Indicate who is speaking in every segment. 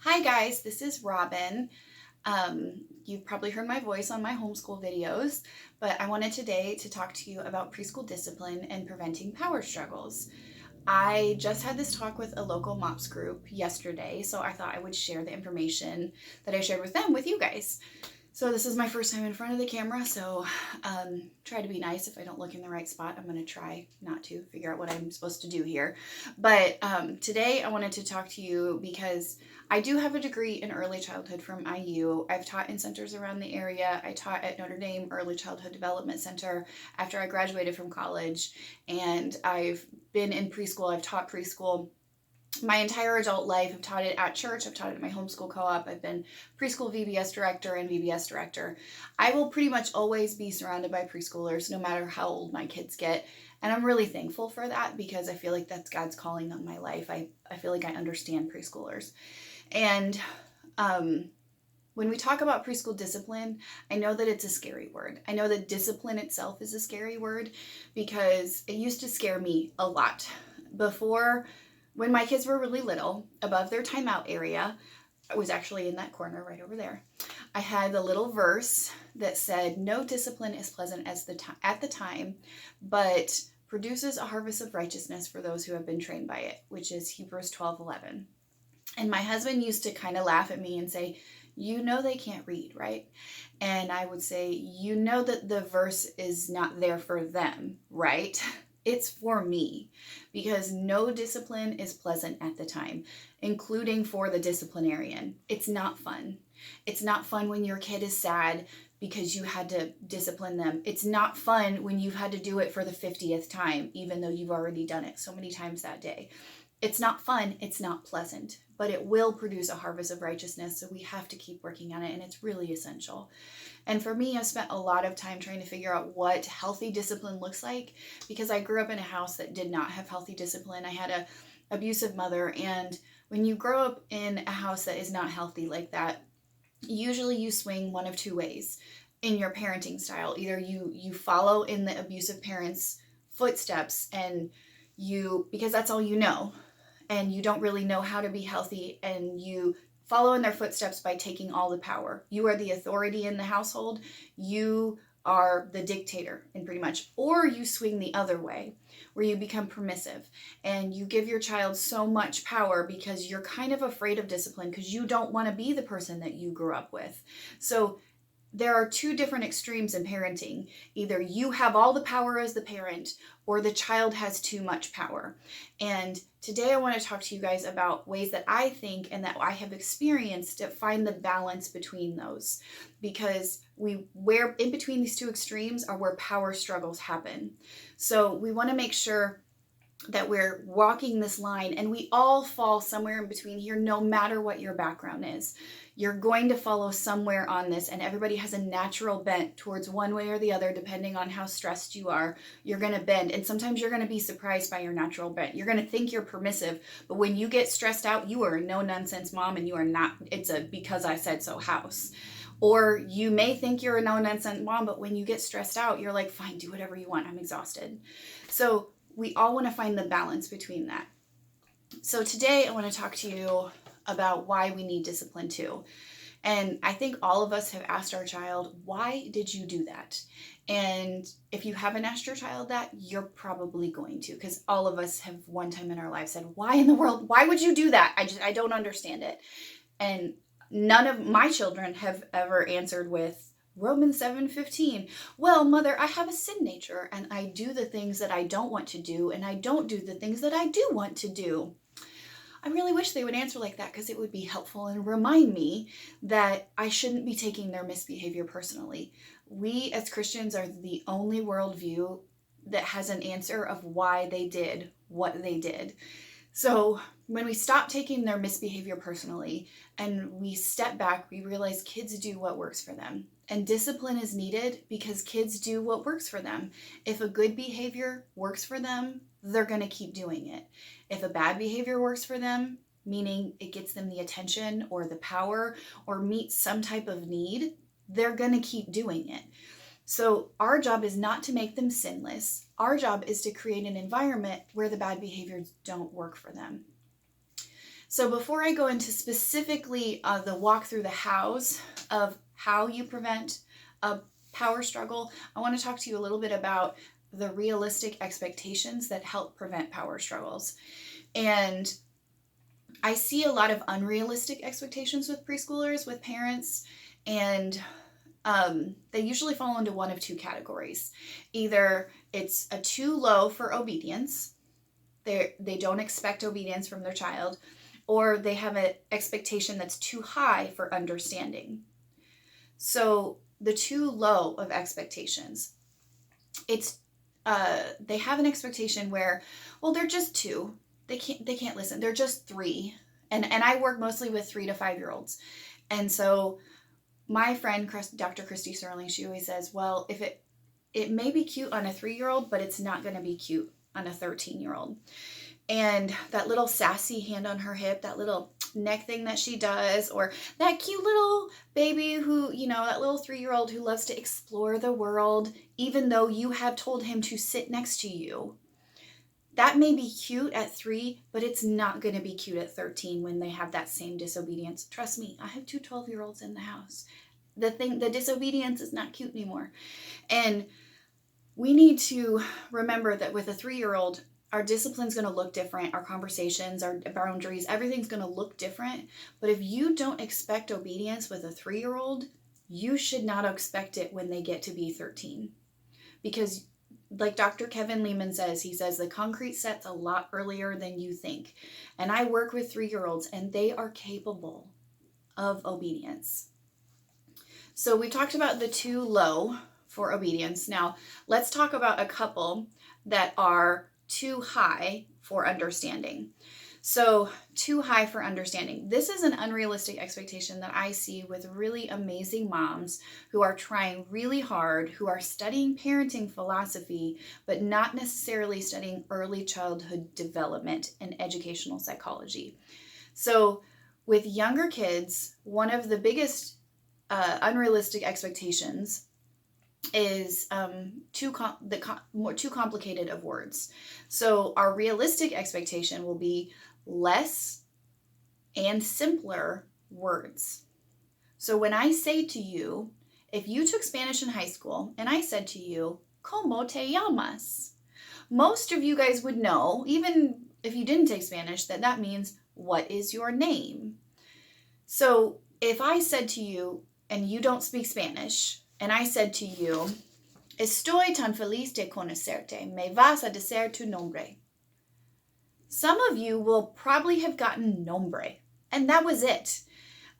Speaker 1: Hi guys, this is Robin. You've probably heard my voice on my homeschool videos, but I wanted today to talk to you about preschool discipline and preventing power struggles. I just had this talk with a local MOPS group yesterday, so I thought I would share the information that I shared with them with you guys. So this is my first time in front of the camera, so try to be nice. If I don't look in the right spot, I'm going to try not to figure out what I'm supposed to do here. But today I wanted to talk to you because I do have a degree in early childhood from IU. I've taught in centers around the area. I taught at Notre Dame Early Childhood Development Center after I graduated from college, and I've been in preschool. I've taught preschool my entire adult life. I've taught it at church. I've taught it at my homeschool co-op. I've been preschool VBS director and VBS director. I will pretty much always be surrounded by preschoolers no matter how old my kids get. And I'm really thankful for that because I feel like that's God's calling on my life. I feel like I understand preschoolers. And when we talk about preschool discipline, I know that it's a scary word. I know that discipline itself is a scary word because it used to scare me a lot. Before, when my kids were really little, above their timeout area, I was actually in that corner right over there, I had the little verse that said, "No discipline is pleasant at the time, but produces a harvest of righteousness for those who have been trained by it," which is Hebrews 12:11. And my husband used to kind of laugh at me and say, "You know they can't read, right?" And I would say, "You know that the verse is not there for them, right? It's for me, because no discipline is pleasant at the time, including for the disciplinarian. It's not fun. It's not fun when your kid is sad because you had to discipline them. It's not fun when you've had to do it for the 50th time, even though you've already done it so many times that day. It's not fun, it's not pleasant, but it will produce a harvest of righteousness, so we have to keep working on it, and it's really essential. And for me, I've spent a lot of time trying to figure out what healthy discipline looks like, because I grew up in a house that did not have healthy discipline. I had an abusive mother, and when you grow up in a house that is not healthy like that, usually you swing one of two ways in your parenting style. Either you follow in the abusive parents' footsteps, and because that's all you know, and you don't really know how to be healthy, and you follow in their footsteps by taking all the power. You are the authority in the household. You are the dictator, and pretty much. Or you swing the other way, where you become permissive and you give your child so much power because you're kind of afraid of discipline because you don't want to be the person that you grew up with. So there are two different extremes in parenting. Either you have all the power as the parent, or the child has too much power. And today I want to talk to you guys about ways that I think and that I have experienced to find the balance between those. Because where in between these two extremes are where power struggles happen. So we want to make sure that we're walking this line, and we all fall somewhere in between here, no matter what your background is. You're going to follow somewhere on this, and everybody has a natural bent towards one way or the other, depending on how stressed you are. You're going to bend, and sometimes you're going to be surprised by your natural bent. You're going to think you're permissive, but when you get stressed out, you are a no-nonsense mom, and you are not. It's a because I said so house. Or you may think you're a no-nonsense mom, but when you get stressed out, you're like, fine, do whatever you want. I'm exhausted. So we all want to find the balance between that. So today I want to talk to you about why we need discipline too. And I think all of us have asked our child, why did you do that? And if you haven't asked your child that, you're probably going to, because all of us have one time in our life said, why in the world, why would you do that? I don't understand it. And none of my children have ever answered with, Romans 7:15. Well, mother, I have a sin nature, and I do the things that I don't want to do, and I don't do the things that I do want to do. I really wish they would answer like that, because it would be helpful and remind me that I shouldn't be taking their misbehavior personally. We as Christians are the only worldview that has an answer of why they did what they did. So when we stop taking their misbehavior personally and we step back, we realize kids do what works for them. And discipline is needed because kids do what works for them. If a good behavior works for them, they're going to keep doing it. If a bad behavior works for them, meaning it gets them the attention or the power or meets some type of need, they're going to keep doing it. So our job is not to make them sinless. Our job is to create an environment where the bad behaviors don't work for them. So before I go into specifically the walk through the hows of how you prevent a power struggle, I want to talk to you a little bit about the realistic expectations that help prevent power struggles. And I see a lot of unrealistic expectations with preschoolers, with parents, and they usually fall into one of two categories. Either it's a too low for obedience, they don't expect obedience from their child, or they have an expectation that's too high for understanding. So the too low of expectations, it's they have an expectation where, well, they're just two. They can't listen. They're just three. And I work mostly with 3 to 5 year olds. And so my friend, Dr. Christy Serling, she always says, well, if it may be cute on a 3-year-old, but it's not going to be cute on a 13-year-old. And that little sassy hand on her hip, that little neck thing that she does, or that cute little baby who, that little 3-year-old who loves to explore the world, even though you have told him to sit next to you. That may be cute at 3, but it's not going to be cute at 13 when they have that same disobedience. Trust me, I have 2 12-year-olds in the house. The disobedience is not cute anymore. And we need to remember that with a 3-year-old, our discipline's going to look different. Our conversations, our boundaries, everything's going to look different. But if you don't expect obedience with a 3-year-old, you should not expect it when they get to be 13. Because like Dr. Kevin Lehman says, he says the concrete sets a lot earlier than you think. And I work with 3-year-olds and they are capable of obedience. So we talked about the too low for obedience. Now let's talk about a couple that are too high for understanding. So too high for understanding. This is an unrealistic expectation that I see with really amazing moms who are trying really hard, who are studying parenting philosophy, but not necessarily studying early childhood development and educational psychology. So with younger kids, one of the biggest unrealistic expectations is too complicated of words. So our realistic expectation will be less and simpler words. So when I say to you, if you took Spanish in high school and I said to you, ¿Cómo te llamas? Most of you guys would know, even if you didn't take Spanish, that means, what is your name? So if I said to you, and you don't speak Spanish, and I said to you, Estoy tan feliz de conocerte, me vas a decir tu nombre. Some of you will probably have gotten nombre, and that was it.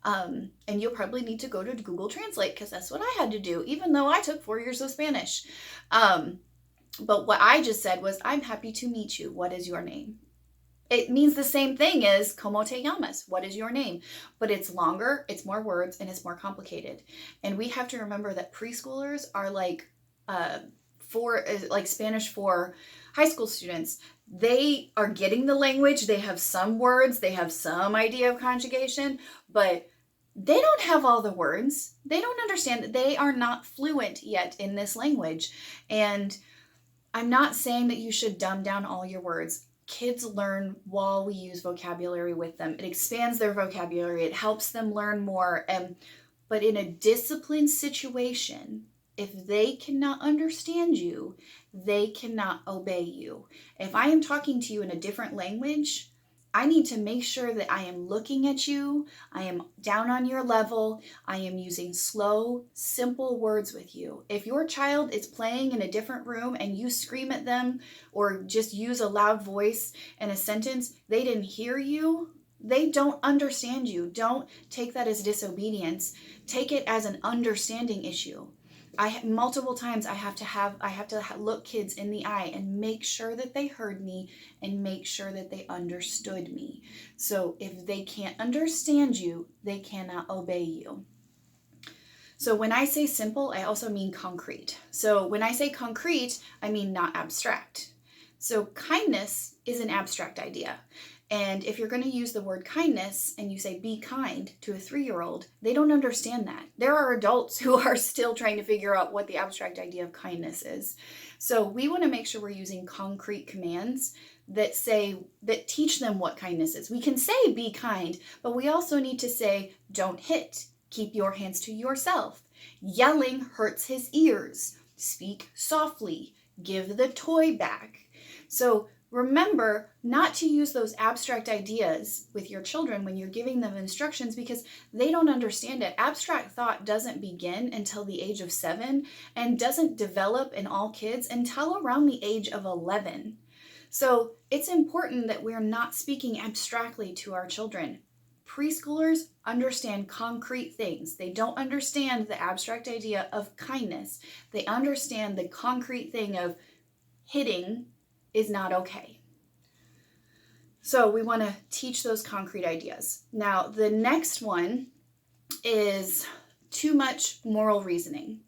Speaker 1: And you'll probably need to go to Google Translate, because that's what I had to do, even though I took 4 years of Spanish. But what I just said was, I'm happy to meet you. What is your name? It means the same thing as ¿Cómo te llamas? What is your name? But it's longer, it's more words, and it's more complicated. And we have to remember that preschoolers are like Spanish for high school students. They are getting the language. They have some words. They have some idea of conjugation, but they don't have all the words. They don't understand. They are not fluent yet in this language. And I'm not saying that you should dumb down all your words. Kids learn while we use vocabulary with them. It expands their vocabulary. It helps them learn more. But in a disciplined situation, if they cannot understand you, they cannot obey you. If I am talking to you in a different language, I need to make sure that I am looking at you, I am down on your level, I am using slow, simple words with you. If your child is playing in a different room and you scream at them or just use a loud voice in a sentence, they didn't hear you, they don't understand you. Don't take that as disobedience. Take it as an understanding issue. Multiple times I have to look kids in the eye and make sure that they heard me and make sure that they understood me. So if they can't understand you, they cannot obey you. So when I say simple, I also mean concrete. So when I say concrete, I mean not abstract. So kindness is an abstract idea. And if you're going to use the word kindness and you say be kind to a 3-year-old, they don't understand that. There are adults who are still trying to figure out what the abstract idea of kindness is. So we want to make sure we're using concrete commands that teach them what kindness is. We can say be kind, but we also need to say don't hit, keep your hands to yourself. Yelling hurts his ears. Speak softly, give the toy back. So remember not to use those abstract ideas with your children when you're giving them instructions, because they don't understand it. Abstract thought doesn't begin until the age of 7 and doesn't develop in all kids until around the age of 11. So it's important that we're not speaking abstractly to our children. Preschoolers understand concrete things. They don't understand the abstract idea of kindness. They understand the concrete thing of hitting is not okay. So we want to teach those concrete ideas. Now, the next one is too much moral reasoning.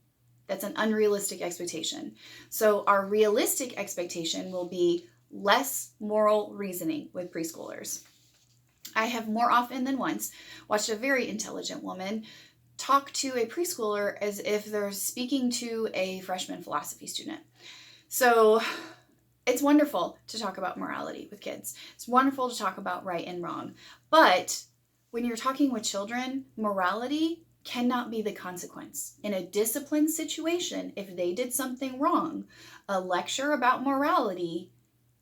Speaker 1: That's an unrealistic expectation. So our realistic expectation will be less moral reasoning with preschoolers. I have more often than once watched a very intelligent woman talk to a preschooler as if they're speaking to a freshman philosophy student. So it's wonderful to talk about morality with kids. It's wonderful to talk about right and wrong. But when you're talking with children, morality cannot be the consequence. In a discipline situation, if they did something wrong, a lecture about morality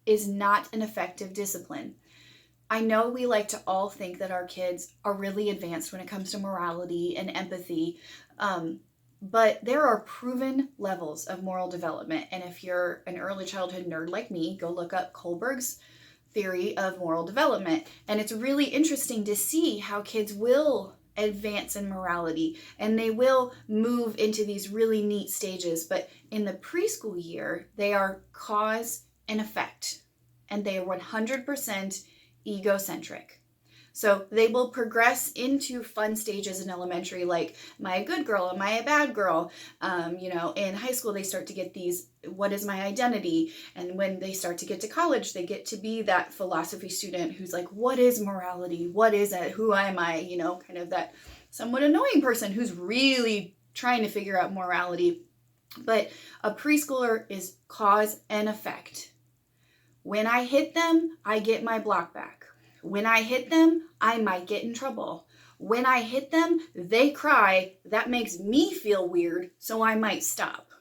Speaker 1: is not an effective discipline. I know we like to all think that our kids are really advanced when it comes to morality and empathy, but there are proven levels of moral development. And if you're an early childhood nerd like me, go look up Kohlberg's theory of moral development. And it's really interesting to see how kids will advance in morality and they will move into these really neat stages. But in the preschool year, they are cause and effect, and they are 100% egocentric. So they will progress into fun stages in elementary, like, am I a good girl? Am I a bad girl? In high school, they start to get these, what is my identity? And when they start to get to college, they get to be that philosophy student who's like, what is morality? What is it? Who am I? Kind of that somewhat annoying person who's really trying to figure out morality. But a preschooler is cause and effect. When I hit them, I get my block back. When I hit them, I might get in trouble. When I hit them, they cry. That makes me feel weird, so I might stop.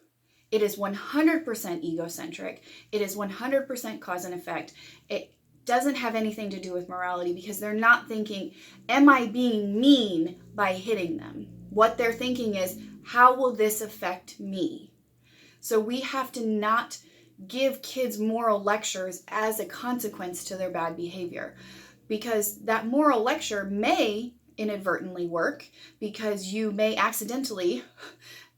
Speaker 1: It is 100% egocentric. It is 100% cause and effect. It doesn't have anything to do with morality because they're not thinking, am I being mean by hitting them? What they're thinking is, how will this affect me? So we have to not give kids moral lectures as a consequence to their bad behavior, because that moral lecture may inadvertently work because you may accidentally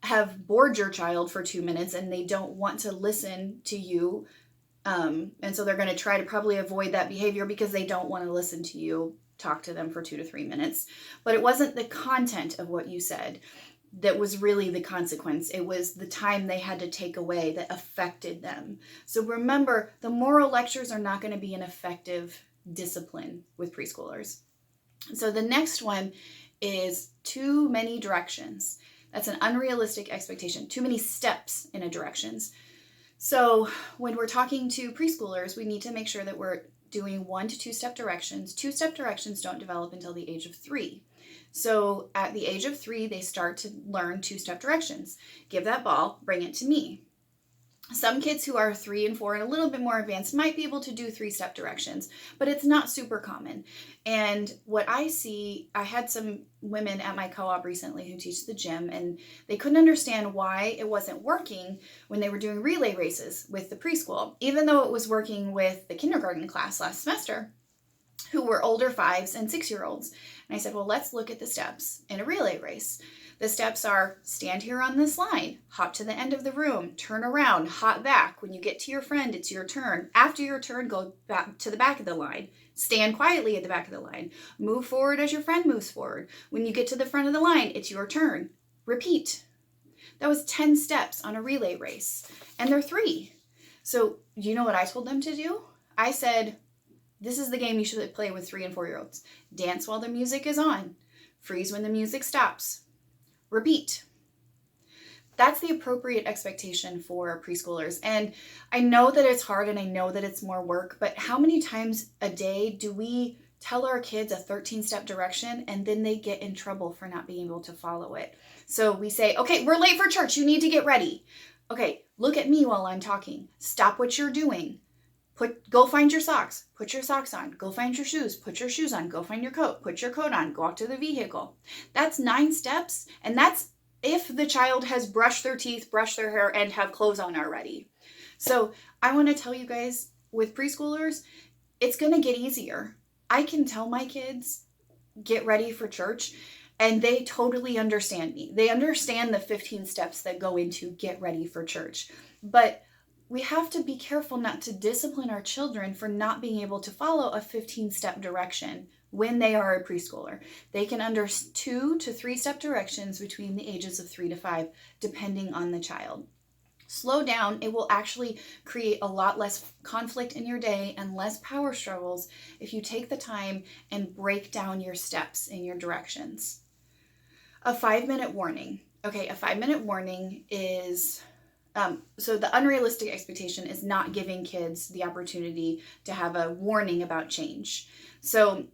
Speaker 1: have bored your child for 2 minutes and they don't want to listen to you. And so they're going to try to probably avoid that behavior because they don't want to listen to you talk to them for 2 to 3 minutes. But it wasn't the content of what you said that was really the consequence. It was the time they had to take away that affected them. So remember, the moral lectures are not going to be an effective discipline with preschoolers. So the next one is too many directions. That's an unrealistic expectation. Too many steps in a directions. So when we're talking to preschoolers, we need to make sure that we're doing 1 to 2 step directions. 2-step directions don't develop until the age of 3. So at the age of 3, they start to learn 2-step directions. Give that ball, bring it to me. Some kids who are 3 and 4 and a little bit more advanced might be able to do 3-step directions, but it's not super common. And what I see, I had some women at my co-op recently who teach the gym, and they couldn't understand why it wasn't working when they were doing relay races with the preschool, even though it was working with the kindergarten class last semester, who were older 5s and 6-year-olds. And I said, well, let's look at the steps in a relay race. The steps are stand here on this line, hop to the end of the room, turn around, hop back. When you get to your friend, it's your turn. After your turn, go back to the back of the line. Stand quietly at the back of the line. Move forward as your friend moves forward. When you get to the front of the line, it's your turn. Repeat. That was 10 steps on a relay race, and they're 3. So you know what I told them to do? I said, This is the game you should play with 3 and 4-year-olds. Dance while the music is on. Freeze when the music stops. Repeat. That's the appropriate expectation for preschoolers. And I know that it's hard and I know that it's more work, but how many times a day do we tell our kids a 13-step direction and then they get in trouble for not being able to follow it? So we say, okay, we're late for church. You need to get ready. Okay, look at me while I'm talking. Stop what you're doing. Go find your socks. Put your socks on. Go find your shoes. Put your shoes on. Go find your coat. Put your coat on. Go out to the vehicle. That's 9 steps. And that's if the child has brushed their teeth, brushed their hair, and have clothes on already. So I want to tell you guys, with preschoolers, it's going to get easier. I can tell my kids, get ready for church, and they totally understand me. They understand the 15 steps that go into get ready for church. But we have to be careful not to discipline our children for not being able to follow a 15-step direction when they are a preschooler. They can under 2 to 3-step directions between the ages of 3 to 5, depending on the child. Slow down. It will actually create a lot less conflict in your day and less power struggles if you take the time and break down your steps in your directions. A 5-minute warning. Okay, a 5-minute warning is... So the unrealistic expectation is not giving kids the opportunity to have a warning about change. So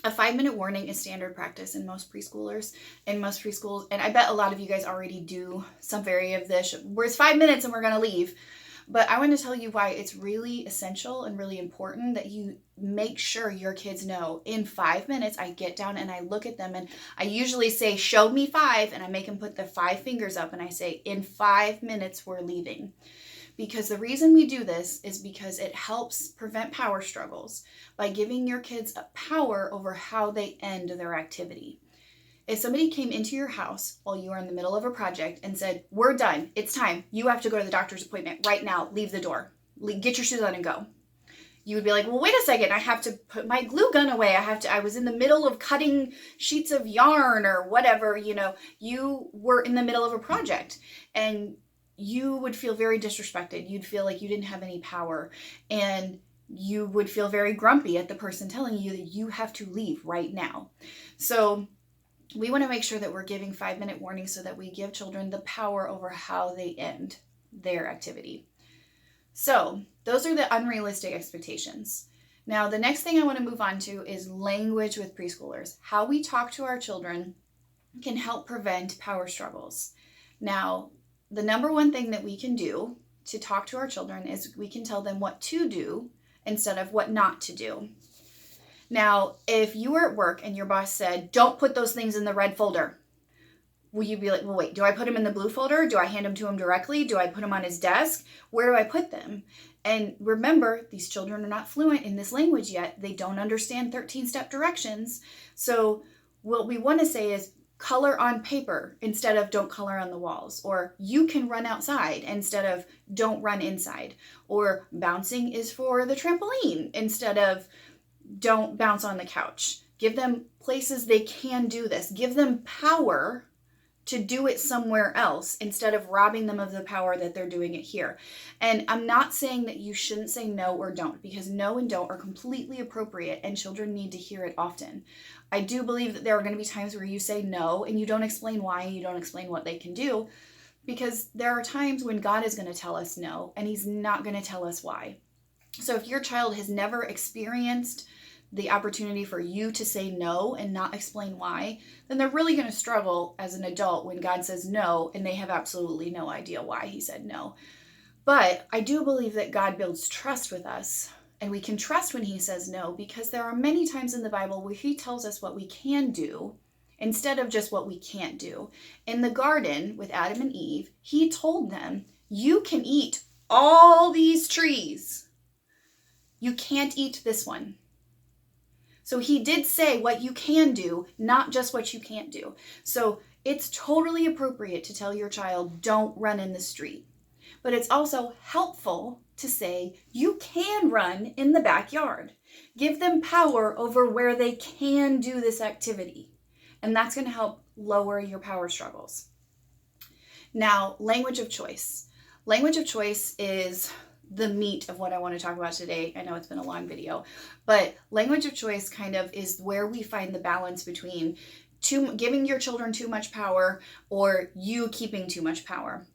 Speaker 1: a 5-minute warning is standard practice in most preschoolers, in most preschools. And I bet a lot of you guys already do some variant of this. Where's 5 minutes and we're going to leave? But I want to tell you why it's really essential and really important that you make sure your kids know in 5 minutes, I get down and I look at them and I usually say, show me 5. And I make them put the 5 fingers up and I say, in 5 minutes, we're leaving. Because the reason we do this is because it helps prevent power struggles by giving your kids a power over how they end their activity. If somebody came into your house while you were in the middle of a project and said, we're done, it's time, you have to go to the doctor's appointment right now, leave the door, get your shoes on and go. You would be like, well, wait a second, I have to put my glue gun away. I was in the middle of cutting sheets of yarn or whatever, you were in the middle of a project and you would feel very disrespected. You'd feel like you didn't have any power and you would feel very grumpy at the person telling you that you have to leave right now. So we want to make sure that we're giving 5-minute warnings so that we give children the power over how they end their activity. So those are the unrealistic expectations. Now, the next thing I want to move on to is language with preschoolers. How we talk to our children can help prevent power struggles. Now, the number one thing that we can do to talk to our children is we can tell them what to do instead of what not to do. Now, if you were at work and your boss said, don't put those things in the red folder, will you be like, well, wait, do I put them in the blue folder? Do I hand them to him directly? Do I put them on his desk? Where do I put them? And remember, these children are not fluent in this language yet. They don't understand 13-step directions. So what we want to say is color on paper instead of don't color on the walls. Or you can run outside instead of don't run inside. Or bouncing is for the trampoline instead of don't bounce on the couch. Give them places they can do this. Give them power to do it somewhere else instead of robbing them of the power that they're doing it here. And I'm not saying that you shouldn't say no or don't, because no and don't are completely appropriate and children need to hear it often. I do believe that there are going to be times where you say no and you don't explain why and you don't explain what they can do, because there are times when God is going to tell us no and he's not going to tell us why. So if your child has never experienced the opportunity for you to say no and not explain why, then they're really going to struggle as an adult when God says no and they have absolutely no idea why he said no. But I do believe that God builds trust with us and we can trust when he says no, because there are many times in the Bible where he tells us what we can do instead of just what we can't do. In the garden with Adam and Eve, he told them, you can eat all these trees. You can't eat this one. So he did say what you can do, not just what you can't do. So it's totally appropriate to tell your child, don't run in the street. But it's also helpful to say, you can run in the backyard. Give them power over where they can do this activity. And that's going to help lower your power struggles. Now, language of choice. Language of choice is the meat of what I want to talk about today. I know it's been a long video, but language of choice kind of is where we find the balance between giving your children too much power or you keeping too much power.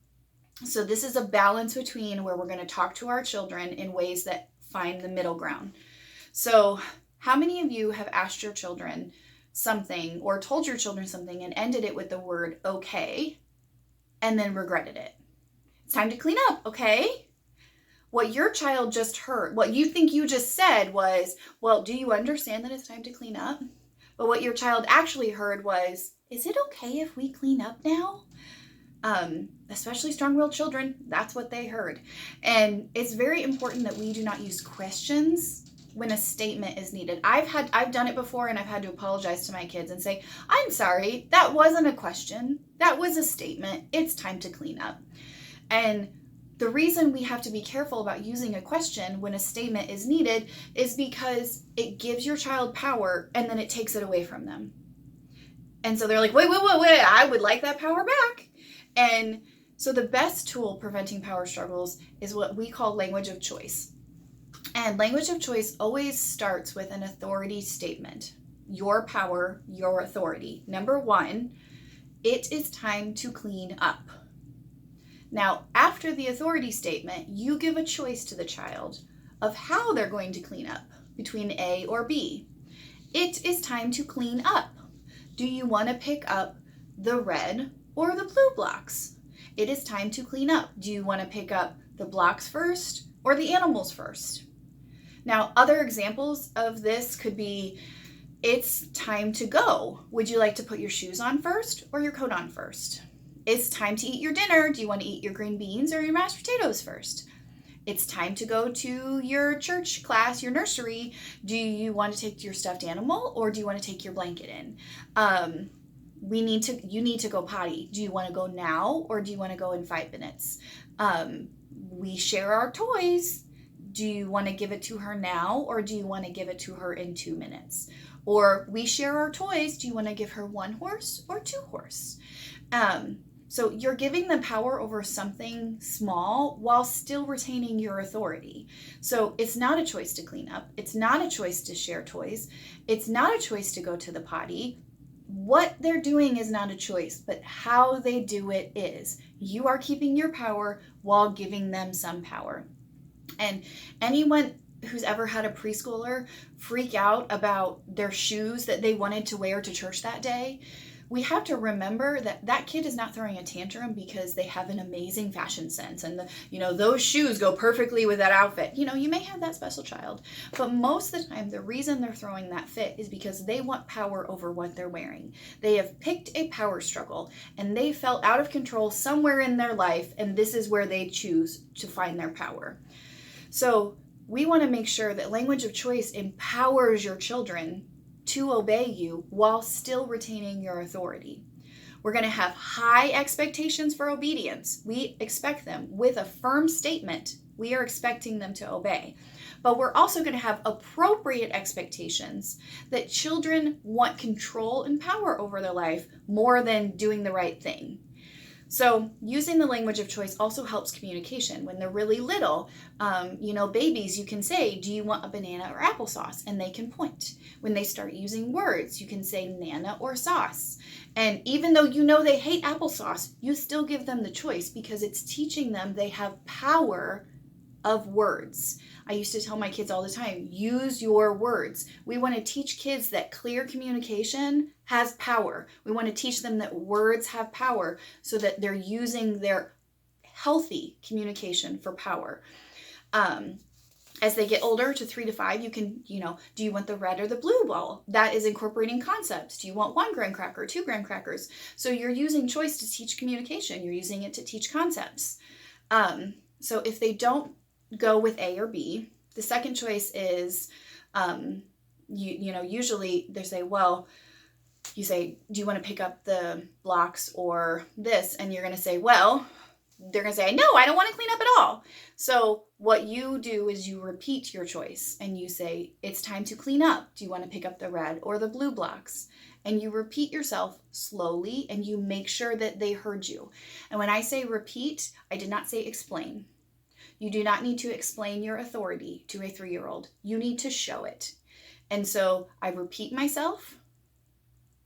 Speaker 1: So this is a balance between where we're going to talk to our children in ways that find the middle ground. So how many of you have asked your children something or told your children something and ended it with the word okay and then regretted it? It's time to clean up, okay? What your child just heard, what you think you just said was, well, do you understand that it's time to clean up? But what your child actually heard was, is it okay if we clean up now? Especially strong-willed children, that's what they heard. And it's very important that we do not use questions when a statement is needed. I've done it before, and I've had to apologize to my kids and say, I'm sorry, that wasn't a question. That was a statement. It's time to clean up. And the reason we have to be careful about using a question when a statement is needed is because it gives your child power and then it takes it away from them. And so they're like, wait, I would like that power back. And so the best tool preventing power struggles is what we call language of choice. And language of choice always starts with an authority statement. Your power, your authority. Number one, it is time to clean up. Now, after the authority statement, you give a choice to the child of how they're going to clean up between A or B. It is time to clean up. Do you want to pick up the red or the blue blocks? It is time to clean up. Do you want to pick up the blocks first or the animals first? Now, other examples of this could be, it's time to go. Would you like to put your shoes on first or your coat on first? It's time to eat your dinner. Do you want to eat your green beans or your mashed potatoes first? It's time to go to your church class, your nursery. Do you want to take your stuffed animal or do you want to take your blanket in? You need to go potty. Do you want to go now or do you want to go in 5 minutes? We share our toys. Do you want to give it to her now or do you want to give it to her in 2 minutes? Or we share our toys. Do you want to give her 1 horse or 2 horse? So you're giving them power over something small while still retaining your authority. So it's not a choice to clean up. It's not a choice to share toys. It's not a choice to go to the potty. What they're doing is not a choice, but how they do it is. You are keeping your power while giving them some power. And anyone who's ever had a preschooler freak out about their shoes that they wanted to wear to church that day, we have to remember that that kid is not throwing a tantrum because they have an amazing fashion sense and those shoes go perfectly with that outfit. You may have that special child, but most of the time the reason they're throwing that fit is because they want power over what they're wearing. They have picked a power struggle and they felt out of control somewhere in their life, and this is where they choose to find their power. So we want to make sure that language of choice empowers your children to obey you while still retaining your authority. We're going to have high expectations for obedience. We expect them with a firm statement. We are expecting them to obey. But we're also going to have appropriate expectations that children want control and power over their life more than doing the right thing. So using the language of choice also helps communication. When they're really little, babies, you can say, do you want a banana or applesauce? And they can point. When they start using words, you can say nana or sauce. And even though they hate applesauce, you still give them the choice because it's teaching them they have power of words. I used to tell my kids all the time, use your words. We want to teach kids that clear communication has power. We want to teach them that words have power so that they're using their healthy communication for power. As they get older to 3 to 5, you can, do you want the red or the blue ball? That is incorporating concepts. Do you want 1 graham cracker, 2 graham crackers? So you're using choice to teach communication. You're using it to teach concepts. So if they don't go with A or B, the second choice is, usually they say, well, you say, do you want to pick up the blocks or this? And you're going to say, well, they're going to say, no, I don't want to clean up at all. So what you do is you repeat your choice and you say, it's time to clean up. Do you want to pick up the red or the blue blocks? And you repeat yourself slowly and you make sure that they heard you. And when I say repeat, I did not say explain. You do not need to explain your authority to a 3-year-old. You need to show it. And so I repeat myself,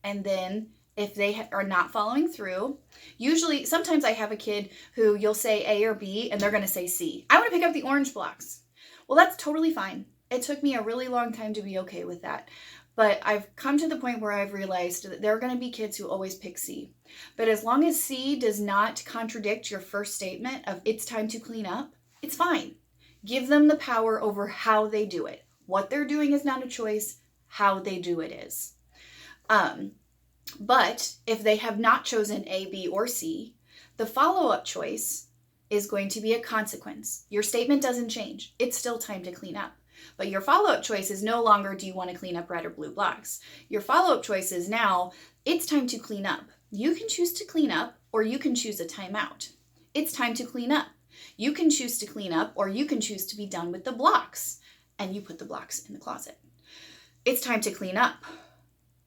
Speaker 1: and then if they are not following through, usually, sometimes I have a kid who you'll say A or B, and they're going to say C. I want to pick up the orange blocks. Well, that's totally fine. It took me a really long time to be okay with that. But I've come to the point where I've realized that there are going to be kids who always pick C. But as long as C does not contradict your first statement of it's time to clean up, it's fine. Give them the power over how they do it. What they're doing is not a choice. How they do it is. But if they have not chosen A, B, or C, the follow-up choice is going to be a consequence. Your statement doesn't change. It's still time to clean up. But your follow-up choice is no longer, do you want to clean up red or blue blocks? Your follow-up choice is now, it's time to clean up. You can choose to clean up, or you can choose a timeout. It's time to clean up. You can choose to clean up, or you can choose to be done with the blocks. And you put the blocks in the closet. It's time to clean up.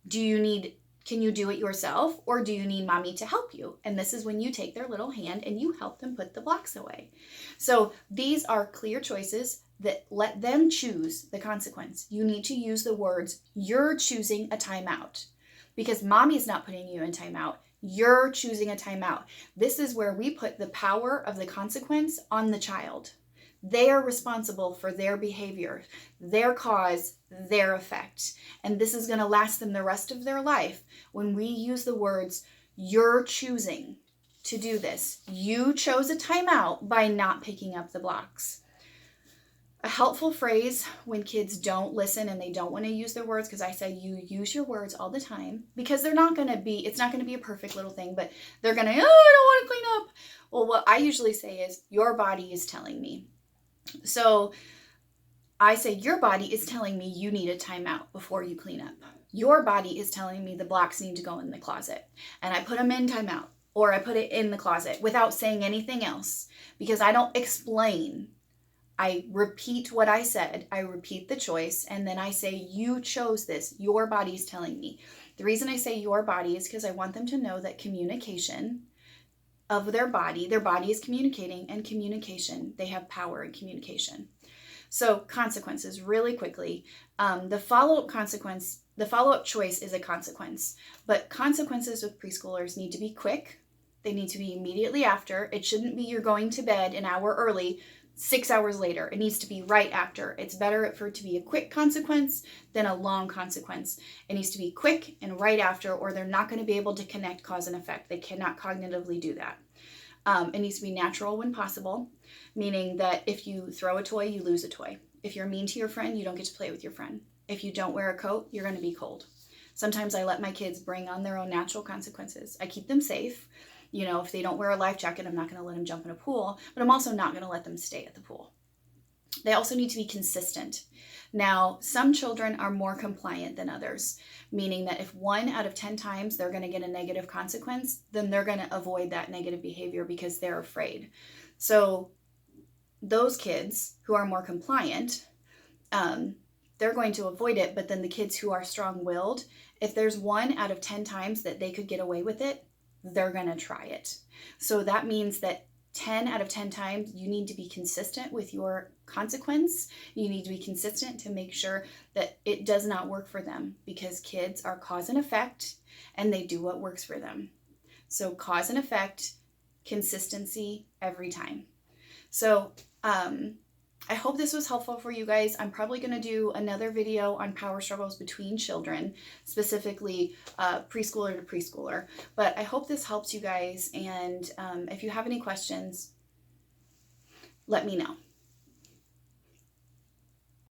Speaker 1: Can you do it yourself, or do you need mommy to help you? And this is when you take their little hand and you help them put the blocks away. So these are clear choices that let them choose the consequence. You need to use the words, you're choosing a timeout, because mommy is not putting you in timeout. You're choosing a timeout. This is where we put the power of the consequence on the child. They are responsible for their behavior, their cause, their effect. And this is going to last them the rest of their life when we use the words, you're choosing to do this. You chose a timeout by not picking up the blocks. A helpful phrase when kids don't listen and they don't want to use their words, because I say you use your words all the time, because it's not going to be a perfect little thing, but they're going to, I don't want to clean up. Well, what I usually say is, your body is telling me. So I say, your body is telling me you need a timeout before you clean up. Your body is telling me the blocks need to go in the closet. And I put them in timeout, or I put it in the closet without saying anything else, because I don't explain. I repeat what I said. I repeat the choice. And then I say, you chose this. Your body's telling me. The reason I say your body is because I want them to know that communication of their body is communicating, and communication, they have power in communication. So consequences, really quickly. The follow-up choice is a consequence, but consequences with preschoolers need to be quick. They need to be immediately after. It shouldn't be you're going to bed an hour early, 6 hours later. It needs to be right after. It's better for it to be a quick consequence than a long consequence. It needs to be quick and right after, or they're not going to be able to connect cause and effect. They cannot cognitively do that. It needs to be natural when possible, meaning that if you throw a toy, you lose a toy. If you're mean to your friend, you don't get to play with your friend. If you don't wear a coat, you're going to be cold. Sometimes I let my kids bring on their own natural consequences. I keep them safe. If they don't wear a life jacket, I'm not going to let them jump in a pool, but I'm also not going to let them stay at the pool. They also need to be consistent. Now, some children are more compliant than others, meaning that if 1 out of 10 times they're going to get a negative consequence, then they're going to avoid that negative behavior because they're afraid. So those kids who are more compliant, they're going to avoid it. But then the kids who are strong-willed, if there's 1 out of 10 times that they could get away with it, they're going to try it. So that means that 10 out of 10 times, you need to be consistent with your consequence. You need to be consistent to make sure that it does not work for them, because kids are cause and effect, and they do what works for them. So cause and effect, consistency every time. So I hope this was helpful for you guys. I'm probably going to do another video on power struggles between children, specifically preschooler to preschooler. But I hope this helps you guys. And if you have any questions, let me know.